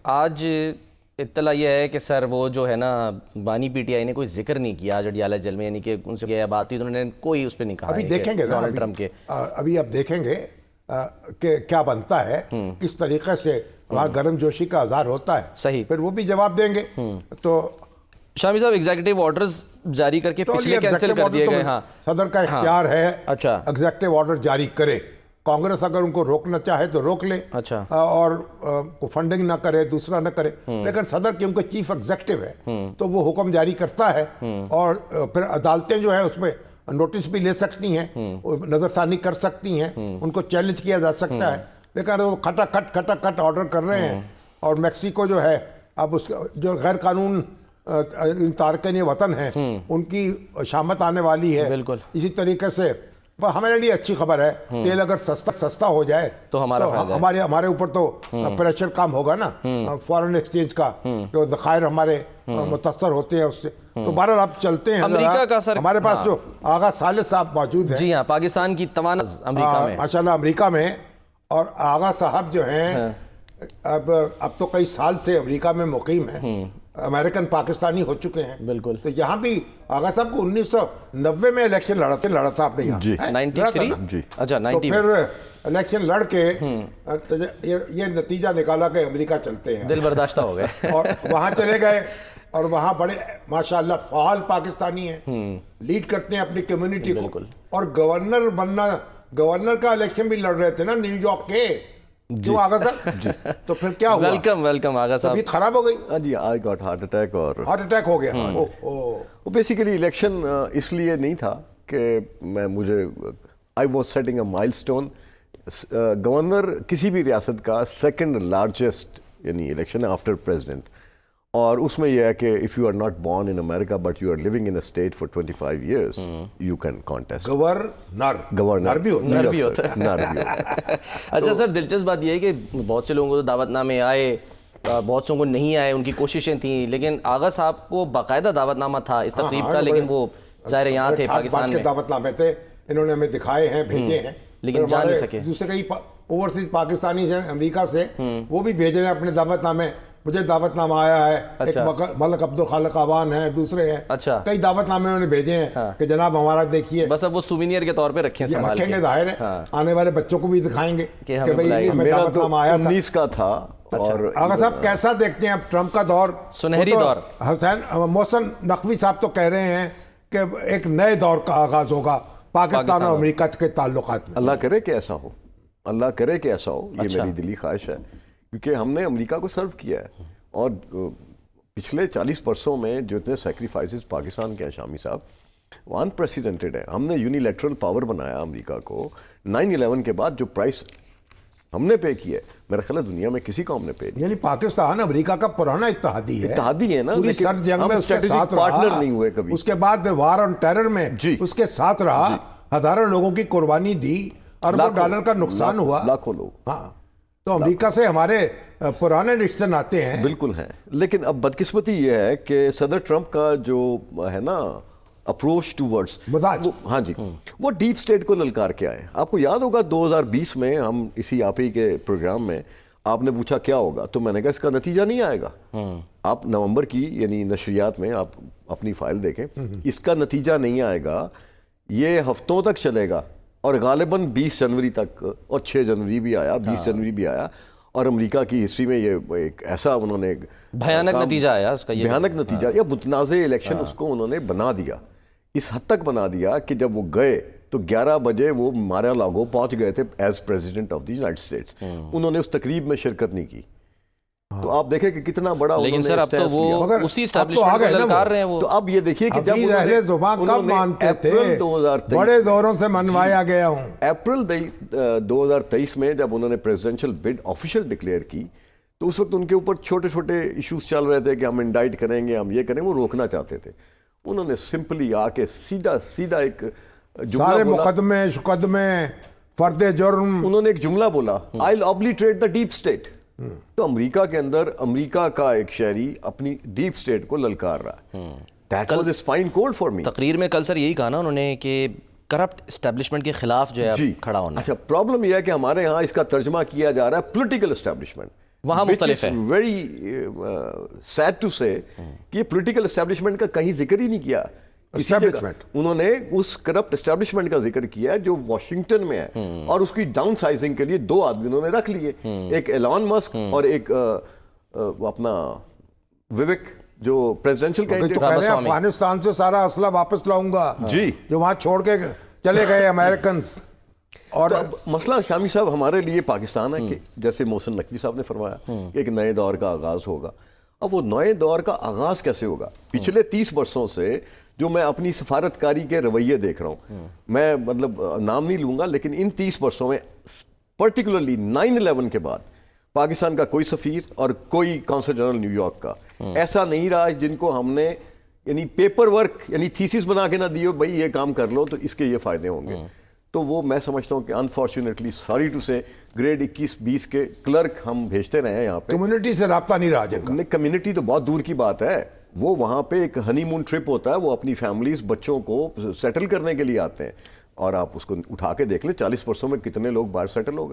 आज इत्तला यह है कि सर वो जो है ना बानी पीटीआई ने कोई जिक्र नहीं किया आज अडियाला जेल में, यानी कि उनसे क्या बात हुई तो उन्होंने कोई उस पर नहीं कहा। अभी देखेंगे डोनाल्ड ट्रंप के अभी आप देखेंगे कि क्या बनता है, किस तरीके से वहाँ गर्म जोशी का आज़ार होता है, सही, फिर वो भी जवाब देंगे। तो शामी साहब एग्जीक्यूटिव ऑर्डर्स जारी करके तो पिछले कैंसिल कर दिए गए। हाँ, सदर का इख्तियार है अच्छा एग्जीक्यूटिव ऑर्डर जारी करे। कांग्रेस अगर उनको रोकना चाहे तो रोक ले, अच्छा, और फंडिंग ना करे, दूसरा ना करे, लेकिन सदर क्योंकि चीफ एग्जीक्यूटिव है तो वो हुक्म जारी करता है और फिर अदालतें जो है उसमें नोटिस भी ले सकती हैं, नजरसानी कर सकती हैं, उनको चैलेंज किया जा सकता है। लेकिन वो खटाखट ऑर्डर कर रहे हैं और मैक्सिको जो है अब उसका जो गैर कानून तारकन वतन है उनकी शामत आने वाली है। बिल्कुल इसी तरीके से हमारे लिए अच्छी खबर है, तेल अगर सस्ता हो जाए तो हमारे ऊपर तो प्रेशर कम होगा ना फॉरेन एक्सचेंज का, जो ज़खायर हमारे मुतासर होते हैं उससे। तो बहरहाल आप चलते हैं अमेरिका का सर, हमारे पास जो आगा साले साहब मौजूद है, जी हाँ, पाकिस्तान की तवाना अमेरिका में माशाल्लाह अमेरिका में, और आगा साहब जो हैं अब तो कई साल से अमेरिका में मुकीम है, अमेरिकन पाकिस्तानी हो चुके हैं। बिल्कुल। तो यहाँ भी आगा साहब को 1990 में इलेक्शन लड़ा था आपने यहाँ, 93 जी, अच्छा 90 तो फिर इलेक्शन लड़ के ये नतीजा निकाला कि अमेरिका चलते हैं, दिल बर्दाश्त हो गए और वहाँ चले गए और वहाँ बड़े माशाल्लाह फाल पाकिस्तानी हैं, लीड करते हैं अपनी कम्युनिटी को, और गवर्नर का इलेक्शन भी लड़ रहे थे ना न्यूयॉर्क के, जो आगा साहब। तो फिर क्या हुआ? वेलकम आगा साहब। तबीयत खराब हो गई जी, आई गॉट हार्ट अटैक हो गया। वो बेसिकली इलेक्शन इसलिए नहीं था कि I was setting a milestone. Governor किसी भी रियासत का सेकंड लार्जेस्ट यानी इलेक्शन है आफ्टर प्रेसिडेंट, और उसमें यह है कि if you are not born in America but you are living in a state for 25 years you can contest. Governor भी होता है। अच्छा सर, दिलचस्प बात यह है कि बहुत से लोगों को तो दावतनामे आए, बहुत से लोगों को नहीं आए, उनकी कोशिशें थी, लेकिन आगा साहब को बाकायदा दावतनामा था इस तकरीब का, लेकिन वो ज़ाहिर यहाँ थे पाकिस्तान में, दावतनामे थे, इन्होंने हमें दिखाए हैं, भेजे हैं, लेकिन जा नहीं सके। दूसरे कई ओवरसीज पाकिस्तानी हैं अमेरिका से, वो भी भेज रहे हैं अपने दावतनामे। मुझे दावतनामा आया है, अच्छा। एक मलक अब्दुल खालिक अवान है, दूसरे हैं, अच्छा, कई दावतनामे उन्होंने भेजे हैं। हाँ। कि जनाब हमारा देखिए, बस अब वो सुविनियर के तौर पे रखेंगे, जाहिर है। हाँ। आने वाले बच्चों को भी दिखाएंगे कि भाई दावतनामा आया था। 19 का था। अच्छा। और आगा साहब कैसा देखते हैं अब ट्रंप का दौर, सुनहरी दौर? मोहसिन नकवी साहब तो कह रहे हैं कि एक नए दौर का आगाज होगा पाकिस्तान और अमेरिका के ताल्लुकात में। अल्लाह करे कि ऐसा हो, अल्लाह करे कि ऐसा हो, ये मेरी दिली ख्वाहिश है, क्योंकि हमने अमेरिका को सर्व किया है, और पिछले 40 वर्षों में जो इतने सेक्रीफाइसेस पाकिस्तान के हैं शामी साहब, वो अनप्रेसिडेंटेड है। हमने यूनिलैटरल पावर बनाया अमेरिका को। 9/11 के बाद जो प्राइस हमने पे किया है, मेरा ख्याल है दुनिया में किसी कौम ने पे नहीं। यानी पाकिस्तान अमेरिका का पुराना इत्तेहादी है ना, पूरी सर्द जंग में उसके साथ पार्टनर नहीं हुए कभी। उसके बाद वार ऑन टेरर में उसके साथ रहा, हजारों लोगों की कुर्बानी दी, अरबों डॉलर का नुकसान हुआ, लाखों लोग। हाँ, तो अमेरिका से हमारे पुराने रिश्ते नाते हैं। बिल्कुल हैं, लेकिन अब बदकिस्मती ये है कि सदर ट्रंप का जो है ना अप्रोच टूवर्ड्स, हाँ जी, वो डीप स्टेट को ललकार के आए। आपको याद होगा 2020 में हम इसी आप ही के प्रोग्राम में आपने पूछा क्या होगा, तो मैंने कहा इसका नतीजा नहीं आएगा। आप नवंबर की यानी नशरियात में आप अपनी फाइल देखें, इसका नतीजा नहीं आएगा, ये हफ्तों तक चलेगा, और गालिबन 20 जनवरी तक, और 6 जनवरी भी आया, 20 जनवरी भी आया, और अमेरिका की हिस्ट्री में ये एक ऐसा उन्होंने भयानक नतीजा आया उसका, ये भयानक नतीजा या मुतनाज़े इलेक्शन उसको उन्होंने बना दिया, इस हद तक बना दिया कि जब वो गए तो 11 बजे वो मारा लागो पहुंच गए थे as president of the United States. उन्होंने उस तकरीब में शिरकत नहीं की। तो आप देखें कि कितना बड़ा, लेकिन सर अब तो वो उसी एस्टैब्लिशमेंट को ललकार रहे हैं वो। तो अब ये देखिए कि जब अहले ज़ुबान कब मानते थे, बड़े जोरों से मनवाया गया हूं। अप्रैल 2023 में जब उन्होंने प्रेसिडेंशियल बिड ऑफिशियल डिक्लेयर की, तो उस वक्त उनके ऊपर छोटे छोटे इश्यूज चल रहे थे कि हम इंडाइट करेंगे, हम ये करेंगे, वो रोकना चाहते थे। उन्होंने सिंपली आके सीधा एक सारे मुकदमे फर्दे जुर्म, उन्होंने एक जुमला बोला, I will obliterate the deep state. तो अमेरिका के अंदर अमेरिका का एक शहरी अपनी डीप स्टेट को ललकार रहा है। That was a spine cold for me. तकरीर में कल सर यही कहा ना उन्होंने कि करप्ट एस्टेब्लिशमेंट के खिलाफ जो है खड़ा होना। अच्छा, प्रॉब्लम यह है कि हमारे यहाँ इसका तर्जमा किया जा रहा है पॉलिटिकल एस्टेब्लिशमेंट। वहाँ मुख्तलिफ है। वेरी सैड टू से कि पॉलिटिकल एस्टेब्लिशमेंट का कहीं जिक्र ही नहीं किया। Establishment। उन्होंने उस करप्ट एस्टेब्लिशमेंट का जिक्र किया जो वॉशिंगटन में है, और उसकी डाउन साइजिंग के लिए 2 आदमी उन्होंने रख लिए, एक एलॉन मस्क और एक अपना विवेक जो प्रेसिडेंशियल तो कैंडिडेट। कह रहे हैं अफगानिस्तान से सारा असला वापस लाऊंगा जी, जो वहां छोड़ के चले गए अमेरिकन। और तो अब मसला शामी साहब हमारे लिए पाकिस्तान है कि जैसे मोहसिन नकवी साहब ने फरमाया कि एक नए दौर का आगाज होगा। अब वो नए दौर का आगाज कैसे होगा? पिछले 30 वर्षों से जो मैं अपनी सफारतकारी के रवैये देख रहा हूँ, मैं मतलब नाम नहीं लूंगा, लेकिन इन 30 वर्षों में पर्टिकुलरली 9/11 के बाद पाकिस्तान का कोई सफीर और कोई कौंसल जनरल न्यूयॉर्क का ऐसा नहीं रहा जिनको हमने यानी पेपर वर्क यानी थीसिस बना के ना दियो, भाई ये काम कर लो तो इसके ये फायदे होंगे। तो वो मैं समझता हूँ कि अनफॉर्चुनेटली, सॉरी टू से, ग्रेड 21-20 के क्लर्क हम भेजते रहे हैं यहाँ पे। कम्युनिटी से राब्ता नहीं रहा जिनका। नहीं, कम्युनिटी तो बहुत दूर की बात है। वो वहाँ पे एक हनीमून ट्रिप होता है, वो अपनी फैमिलीज बच्चों को सेटल करने के लिए आते हैं, और आप उसको उठा के देख लें 40 वर्षों में कितने लोग बाहर सेटल हो गए।